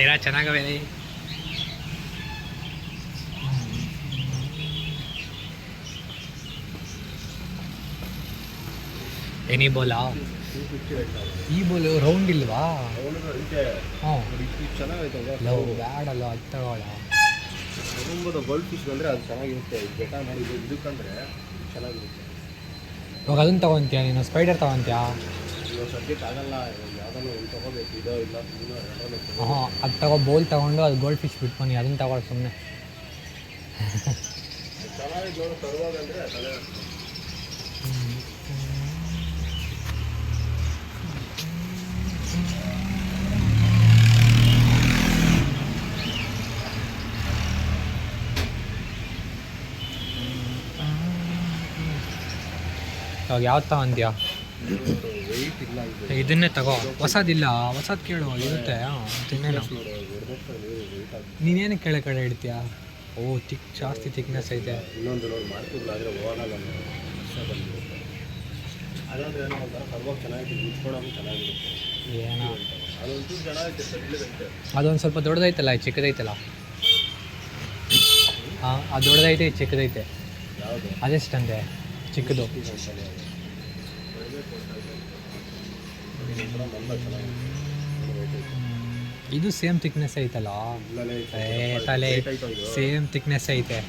ಏನ ಚೆನ್ನಾಗವೆ any Bola ಈ ಬೋಲು round ಇಲ್ವಾ ಹಾಂ ಲವ್ ಬ್ಯಾಡಲ್ಲ ಅದು ತಗೋಳ ಗೋಲ್ಡ್ ಫಿಶ್ ಬಂದರೆ ಅದು ಚೆನ್ನಾಗಿರುತ್ತೆ ಬೆಟ ಮಾಡಿ ಇದಕ್ಕಂದ್ರೆ ಚೆನ್ನಾಗಿರುತ್ತೆ. ಇವಾಗ ಅದನ್ನು ತಗೊತೀಯ ನೀನು ಸ್ಪೈಡರ್ ತಗೊತೀಯಾ? ಇವಾಗ ಸದ್ಯಕ್ಕೆ ಆಗಲ್ಲ, ಯಾವುದನ್ನು ಒಂದು ತೊಗೋಬೇಕು ಇದೋ ಇಲ್ಲ ಹಾಂ ಅದು ತಗೋ ಬೋಲ್ ತೊಗೊಂಡು ಅದು ಗೋಲ್ಡ್ ಫಿಶ್ ಬಿಟ್ಕೊಂಡು ಅದನ್ನು ತಗೊಳ್ಳಿ ಸುಮ್ಮನೆ. ಚೆನ್ನಾಗಿ ನೋಡು ತರುವಾಗ ಅಂದರೆ ತಲೆ ಇವಾಗ ಯಾವ್ದು ತಗೊಂತೀಯ? ವೆಯ್ಟ್ ಇಲ್ಲ ಇದು. ಇದನ್ನೇ ತಗೋ, ಹೊಸದಿಲ್ಲ, ಹೊಸದು ಕೇಳು ಇರುತ್ತೆ. ತಿನ್ನೇನು ನೀನೇನು ಕೆಳ ಕಡೆ ಇಡ್ತೀಯಾ? ಓ ಜಾಸ್ತಿ ಥಿಕ್ನೆಸ್ ಐತೆ. ಇನ್ನೊಂದು ನೋಡಿ ಮಾಡ್ತಿಲ್ಲ ಆದರೆ ಓಡಲ್ಲ ಬಂದಿರುತ್ತೆ. ಅದಂದ್ರೆ ಏನೋ ಒಂಥರ ತರುವಾಗ ಚೆನ್ನಾಗಿತ್ತು, ಉಟ್ಕೊಳ್ಳೋದು ಚೆನ್ನಾಗಿರುತ್ತೆ. ಏನೋ ಅದೊಂದು ಚೆನ್ನಾಗಿರುತ್ತೆ ಸರಿಲಿರುತ್ತೆ. ಅದೊಂದು ಸ್ವಲ್ಪ ದೊಡ್ಡದೈತಲ್ಲ, ಇದು ಚಿಕ್ಕದೈತಲ್ಲ. ಹಾಂ ಅದು ದೊಡ್ಡದೈತೆ, ಇದು ಚಿಕ್ಕದೈತೆ. ಯಾವುದು ಅದೆಷ್ಟಂದೆ ಚಿಕ್ಕದು? ಇದು ಸೇಮ್ ಥಿಕ್ನೆಸ್ ಐತಲ್ಲ. ತಲೆ ಸೇಮ್ ಥಿಕ್ನೆಸ್ ಐತೆ.